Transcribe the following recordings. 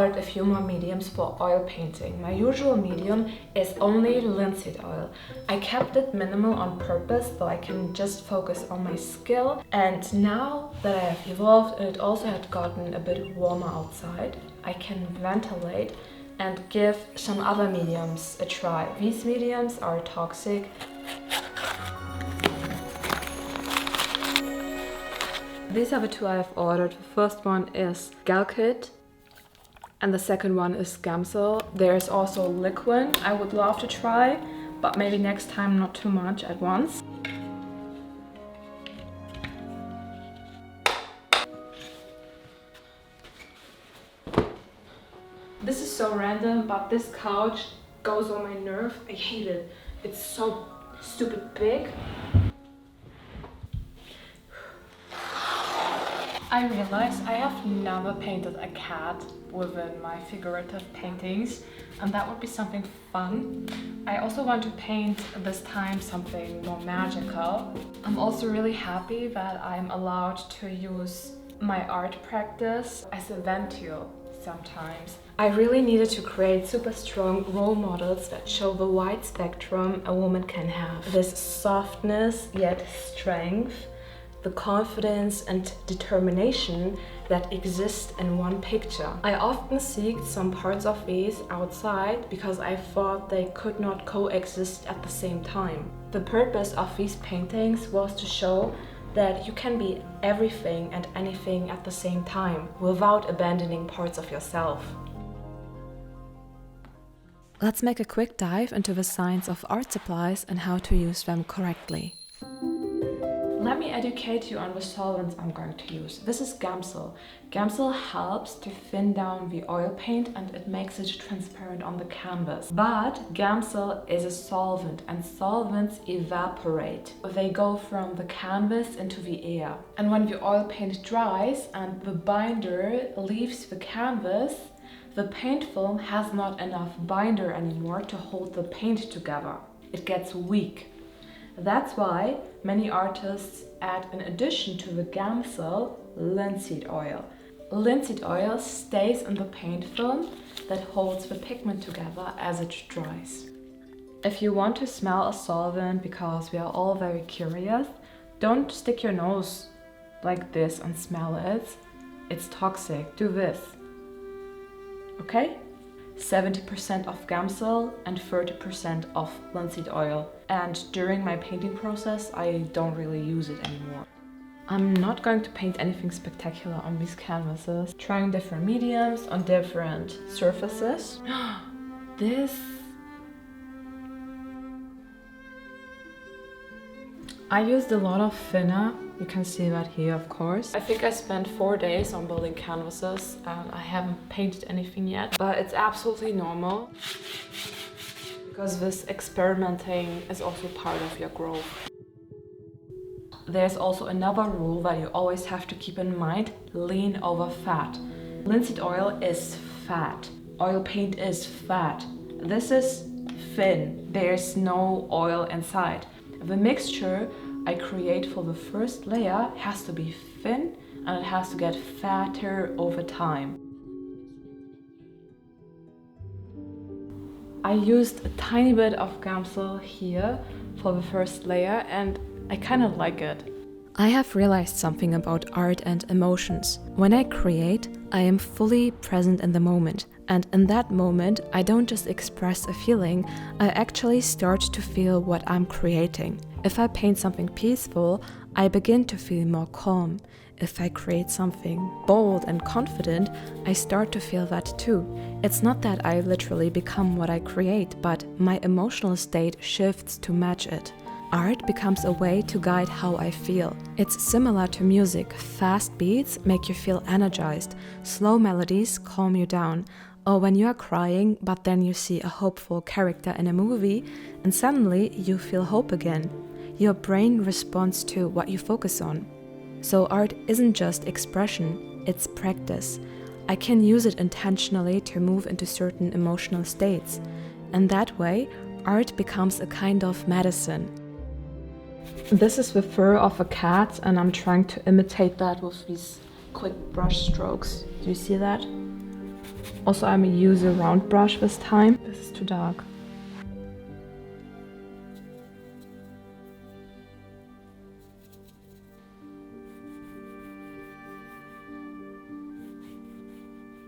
ordered a few more mediums for oil painting. My usual medium is only linseed oil. I kept it minimal on purpose so I can just focus on my skill. And now that I have evolved and it also had gotten a bit warmer outside, I can ventilate and give some other mediums a try. These mediums are toxic. These are the two I have ordered. The first one is Galkit and the second one is Gamsel. There's also Liquin I would love to try, but maybe next time, not too much at once. This is so random, but this couch goes on my nerve. I hate it. It's so stupid big. I realized I have never painted a cat within my figurative paintings, and that would be something fun. I also want to paint this time something more magical. I'm also really happy that I'm allowed to use my art practice as a ventil sometimes. I really needed to create super strong role models that show the wide spectrum a woman can have. This softness yet strength, the confidence and determination that exist in one picture. I often seeked some parts of these outside because I thought they could not coexist at the same time. The purpose of these paintings was to show that you can be everything and anything at the same time without abandoning parts of yourself. Let's make a quick dive into the science of art supplies and how to use them correctly. Let me educate you on the solvents I'm going to use. This is Gamsel. Gamsel helps to thin down the oil paint and it makes it transparent on the canvas. But Gamsel is a solvent and solvents evaporate. They go from the canvas into the air. And when the oil paint dries and the binder leaves the canvas, the paint film has not enough binder anymore to hold the paint together. It gets weak. That's why many artists add, in addition to the Gamsel, linseed oil. Linseed oil stays in the paint film that holds the pigment together as it dries. If you want to smell a solvent, because we are all very curious, don't stick your nose like this and smell it. It's toxic. Do this. Okay? 70% of Gamsel and 30% of linseed oil. And during my painting process, I don't really use it anymore. I'm not going to paint anything spectacular on these canvases. Trying different mediums on different surfaces. I used a lot of thinner. You can see that here, of course. I think I spent 4 days on building canvases and I haven't painted anything yet, but it's absolutely normal because this experimenting is also part of your growth. There's also another rule that you always have to keep in mind: lean over fat. Linseed oil is fat. Oil paint is fat. This is thin. There's no oil inside. The mixture I create for the first layer has to be thin and it has to get fatter over time. I used a tiny bit of Gamsel here for the first layer and I kind of like it. I have realized something about art and emotions. When I create, I am fully present in the moment. And in that moment, I don't just express a feeling, I actually start to feel what I'm creating. If I paint something peaceful, I begin to feel more calm. If I create something bold and confident, I start to feel that too. It's not that I literally become what I create, but my emotional state shifts to match it. Art becomes a way to guide how I feel. It's similar to music. Fast beats make you feel energized. Slow melodies calm you down. Or when you are crying, but then you see a hopeful character in a movie, and suddenly you feel hope again. Your brain responds to what you focus on. So art isn't just expression, it's practice. I can use it intentionally to move into certain emotional states. And that way, art becomes a kind of medicine. This is the fur of a cat and I'm trying to imitate that with these quick brush strokes. Do you see that? Also, I'm gonna use a round brush this time. This is too dark.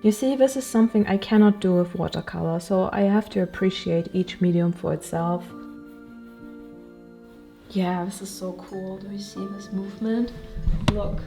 You see, this is something I cannot do with watercolor, so I have to appreciate each medium for itself. Yeah, this is so cool. Do you see this movement? Look.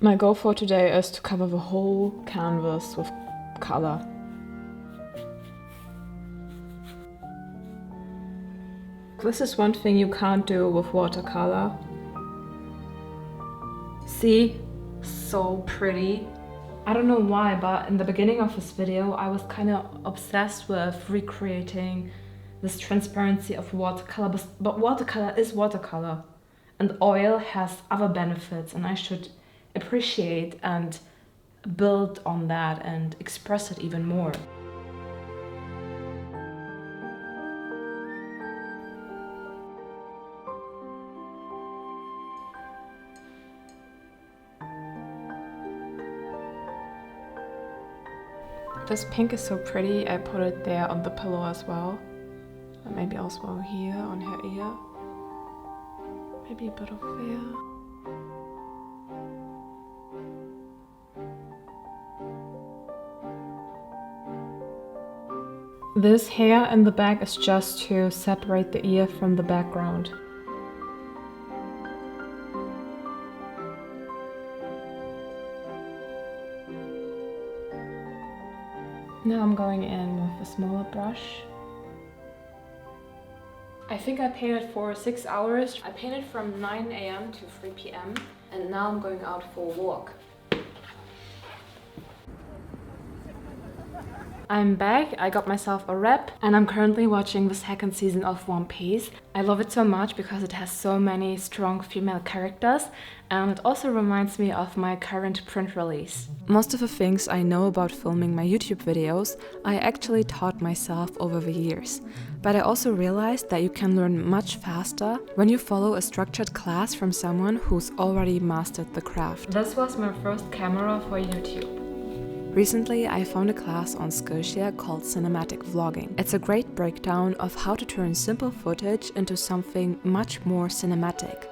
My goal for today is to cover the whole canvas with color. This is one thing you can't do with watercolor. See? So pretty. I don't know why, but in the beginning of this video, I was kind of obsessed with recreating this transparency of watercolor, but watercolor is watercolor, and oil has other benefits, and I should appreciate and build on that and express it even more. This pink is so pretty, I put it there on the pillow as well. And maybe also here on her ear. Maybe a bit of there. This hair in the back is just to separate the ear from the background. Now I'm going in with a smaller brush. I think I painted for 6 hours. I painted from 9 AM to 3 PM, and now I'm going out for a walk. I'm back, I got myself a wrap, and I'm currently watching the second season of One Piece. I love it so much because it has so many strong female characters, and it also reminds me of my current print release. Most of the things I know about filming my YouTube videos, I actually taught myself over the years. But I also realized that you can learn much faster when you follow a structured class from someone who's already mastered the craft. This was my first camera for YouTube. Recently, I found a class on Skillshare called Cinematic Vlogging. It's a great breakdown of how to turn simple footage into something much more cinematic.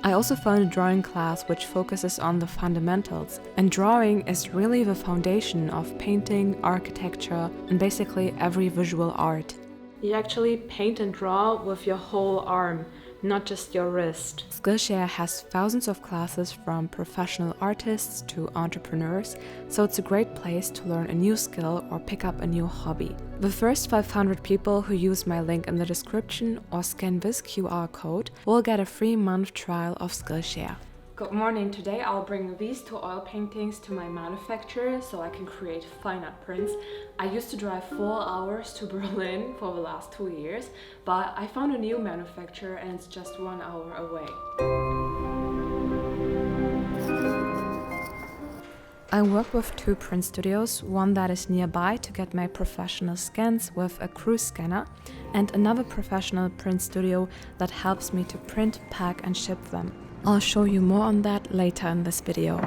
I also found a drawing class which focuses on the fundamentals, and drawing is really the foundation of painting, architecture, and basically every visual art. You actually paint and draw with your whole arm, not just your wrist. Skillshare has thousands of classes from professional artists to entrepreneurs, so it's a great place to learn a new skill or pick up a new hobby. The first 500 people who use my link in the description or scan this QR code will get a free month trial of Skillshare. Good morning. Today I'll bring these 2 oil paintings to my manufacturer so I can create fine art prints. I used to drive 4 hours to Berlin for the last 2 years, but I found a new manufacturer and it's just 1 hour away. I work with 2 print studios, one that is nearby to get my professional scans with a cruise scanner, and another professional print studio that helps me to print, pack and ship them. I'll show you more on that later in this video.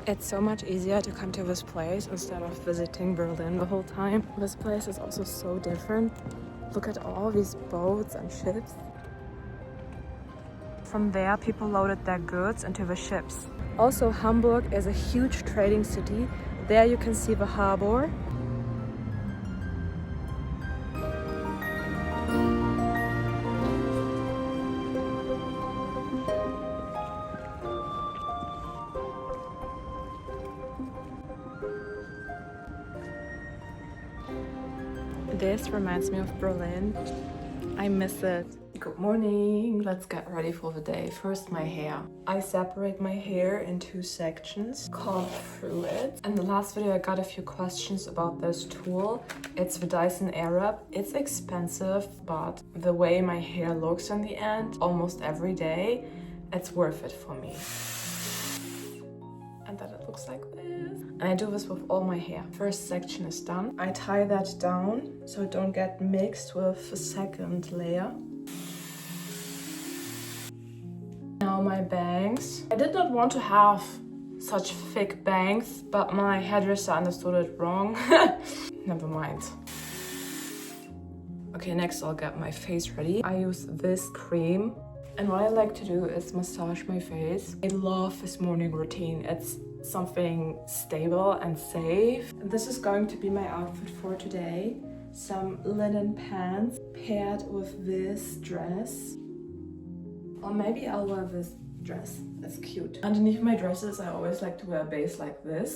It's so much easier to come to this place instead of visiting Berlin the whole time. This place is also so different. Look at all these boats and ships. From there, people loaded their goods into the ships. Also, Hamburg is a huge trading city. There you can see the harbor. This reminds me of Berlin. I miss it. Good morning. Let's get ready for the day. First, my hair. I separate my hair in 2 sections, comb through it. In the last video, I got a few questions about this tool. It's the Dyson Airwrap. It's expensive, but the way my hair looks in the end, almost every day, it's worth it for me. And then it looks like this. And I do this with all my hair. First section is done. I tie that down so it don't get mixed with the second layer. Now my bangs. I did not want to have such thick bangs, but my hairdresser understood it wrong. Never mind. Okay, next I'll get my face ready. I use this cream. And what I like to do is massage my face. I love this morning routine. It's something stable and safe. And this is going to be my outfit for today. Some linen pants paired with this dress. Or maybe I'll wear this dress. It's cute. Underneath my dresses, I always like to wear a base like this.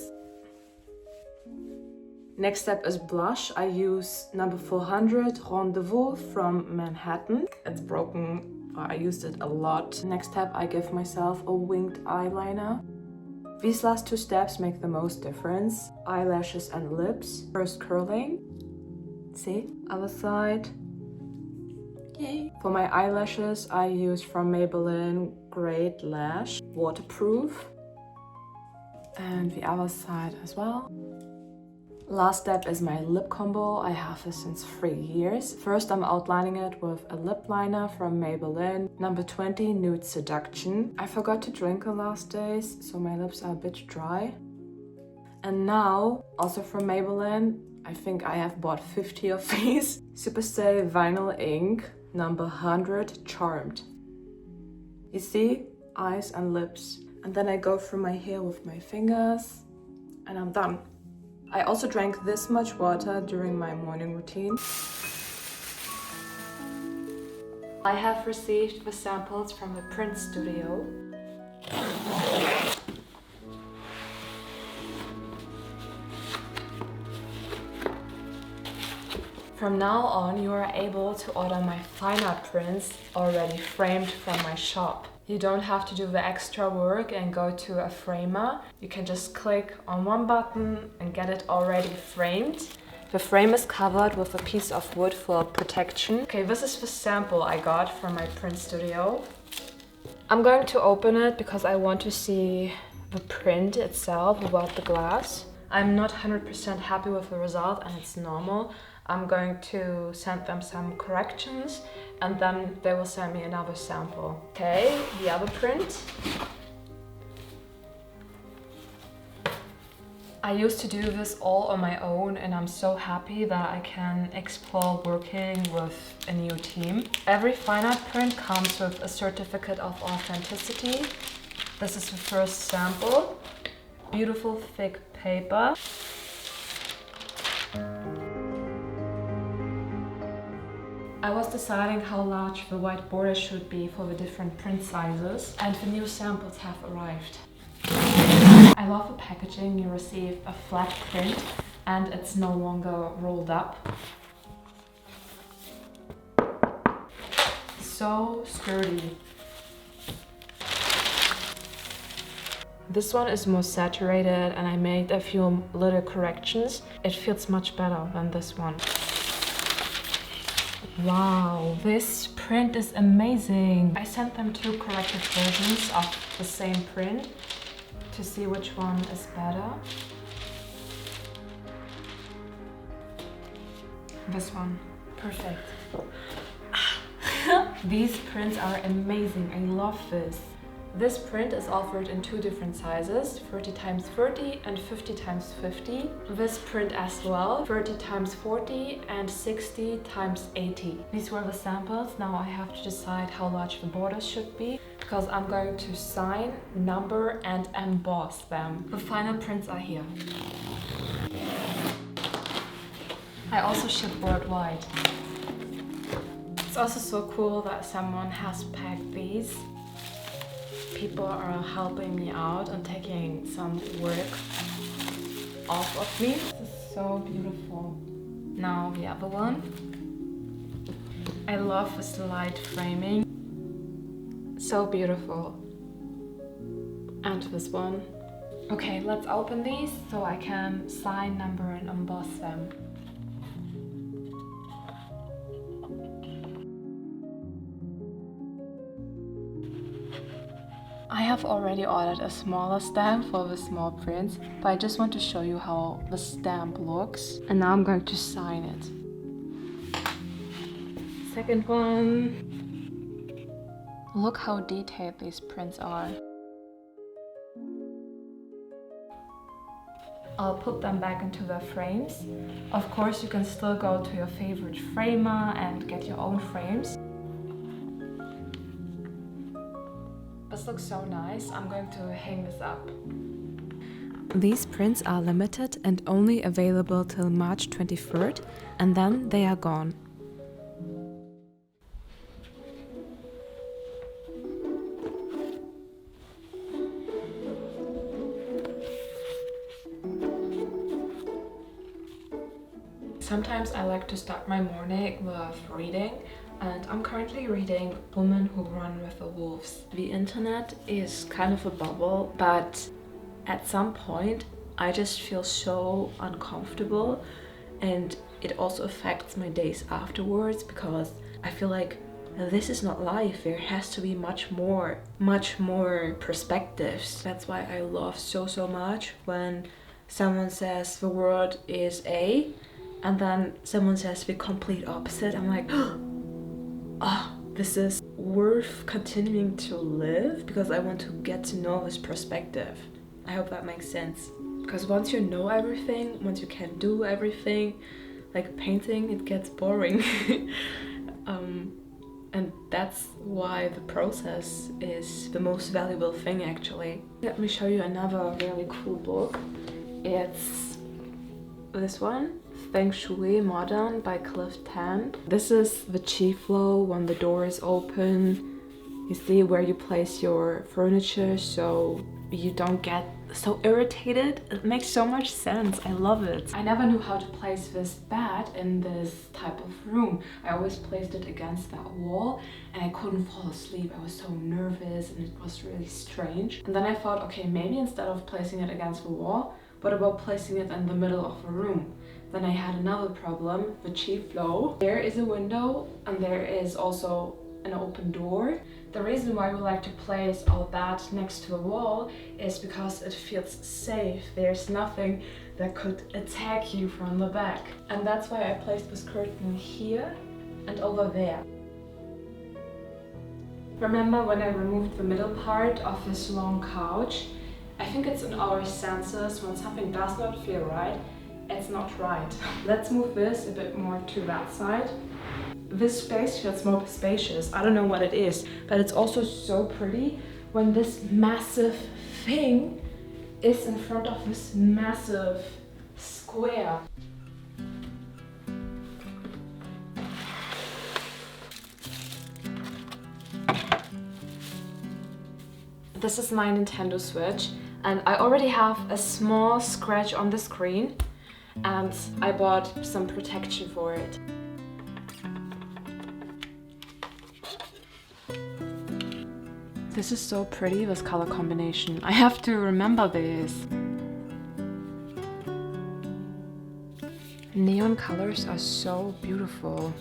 Next step is blush. I use number 400 Rendezvous from Manhattan. It's broken. I used it a lot. Next step, I give myself a winged eyeliner. These last two steps make the most difference. Eyelashes and lips. First curling. See? Other side. Yay! For my eyelashes, I use from Maybelline Great Lash. Waterproof. And the other side as well. Last step is my lip combo. I have this since 3 years. First, I'm outlining it with a lip liner from Maybelline, number 20 Nude Seduction. I forgot to drink the last days, so my lips are a bit dry. And now, also from Maybelline, I think I have bought 50 of these. Superstay Vinyl Ink, number 100 Charmed. You see? Eyes and lips. And then I go through my hair with my fingers, and I'm done. I also drank this much water during my morning routine. I have received the samples from the print studio. From now on, you are able to order my fine art prints already framed from my shop. You don't have to do the extra work and go to a framer. You can just click on one button and get it already framed. The frame is covered with a piece of wood for protection. Okay, this is the sample I got from my print studio. I'm going to open it because I want to see the print itself without the glass. I'm not 100% happy with the result, and it's normal. I'm going to send them some corrections and then they will send me another sample. Okay, the other print. I used to do this all on my own, and I'm so happy that I can explore working with a new team. Every fine art print comes with a certificate of authenticity. This is the first sample. Beautiful thick paper. I was deciding how large the white border should be for the different print sizes, and the new samples have arrived. I love the packaging. You receive a flat print and it's no longer rolled up. So sturdy. This one is more saturated and I made a few little corrections. It feels much better than this one. Wow, this print is amazing. I sent them two corrected versions of the same print to see which one is better. This one, perfect. These prints are amazing, I love this. This print is offered in two different sizes, 30x30 and 50x50. This print as well, 30x40 and 60x80. These were the samples. Now I have to decide how large the borders should be, because I'm going to sign, number and emboss them. The final prints are here. I also ship worldwide. It's also so cool that someone has packed these. People are helping me out and taking some work off of me. This is so beautiful. Now the other one. I love this light framing. So beautiful. And this one. Okay, let's open these so I can sign, number and emboss them. I have already ordered a smaller stamp for the small prints, but I just want to show you how the stamp looks. And now I'm going to sign it. Second one. Look how detailed these prints are. I'll put them back into their frames. Of course, you can still go to your favorite framer and get your own frames. This looks so nice. I'm going to hang this up. These prints are limited and only available till March 23rd, and then they are gone. Sometimes I like to start my morning with reading, and I'm currently reading Women Who Run with the Wolves. The internet is kind of a bubble, but at some point I just feel so uncomfortable, and it also affects my days afterwards because I feel like this is not life. There has to be much more perspectives. That's why I love so much when someone says the world is A and then someone says the complete opposite. I'm like, oh, this is worth continuing to live because I want to get to know this perspective. I hope that makes sense. Because once you know everything, once you can do everything, like painting, it gets boring. And that's why the process is the most valuable thing, actually. Let me show you another really cool book. It's this one, Feng Shui Modern by Cliff Tan. This is the chi flow when the door is open. You see where you place your furniture so you don't get so irritated. It makes so much sense. I love it. I never knew how to place this bed in this type of room. I always placed it against that wall and I couldn't fall asleep. I was so nervous and it was really strange. And then I thought, okay, maybe instead of placing it against the wall, what about placing it in the middle of the room? Then I had another problem, the chi flow. There is a window and there is also an open door. The reason why we like to place all that next to the wall is because it feels safe. There's nothing that could attack you from the back. And that's why I placed this curtain here and over there. Remember when I removed the middle part of this long couch? I think it's in our senses, when something does not feel right, it's not right. Let's move this a bit more to that side. This space feels more spacious. I don't know what it is, but it's also so pretty when this massive thing is in front of this massive square. This is my Nintendo Switch and I already have a small scratch on the screen and I bought some protection for it. This is so pretty, this color combination. I have to remember this. Neon colors are so beautiful.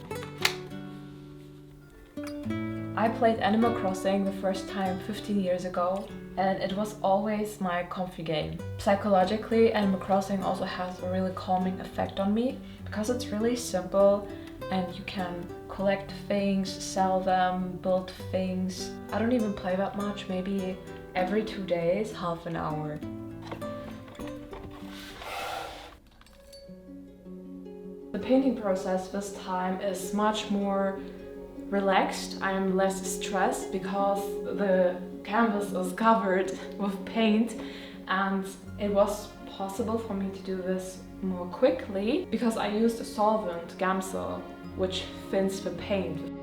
I played Animal Crossing the first time 15 years ago and it was always my comfy game. Psychologically, Animal Crossing also has a really calming effect on me because it's really simple and you can collect things, sell them, build things. I don't even play that much, maybe every 2 days, half an hour. The painting process this time is much more relaxed. I'm less stressed because the canvas is covered with paint and it was possible for me to do this more quickly because I used a solvent, Gamsol, which thins the paint.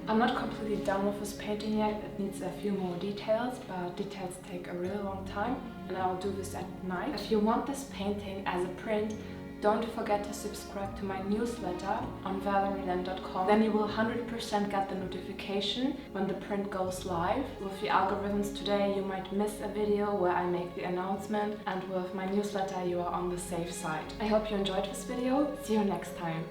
I'm not completely done with this painting yet. It needs a few more details, but details take a really long time and I'll do this at night. If you want this painting as a print, don't forget to subscribe to my newsletter on valerielen.com. Then you will 100% get the notification when the print goes live. With the algorithms today, you might miss a video where I make the announcement, and with my newsletter, you are on the safe side. I hope you enjoyed this video. See you next time.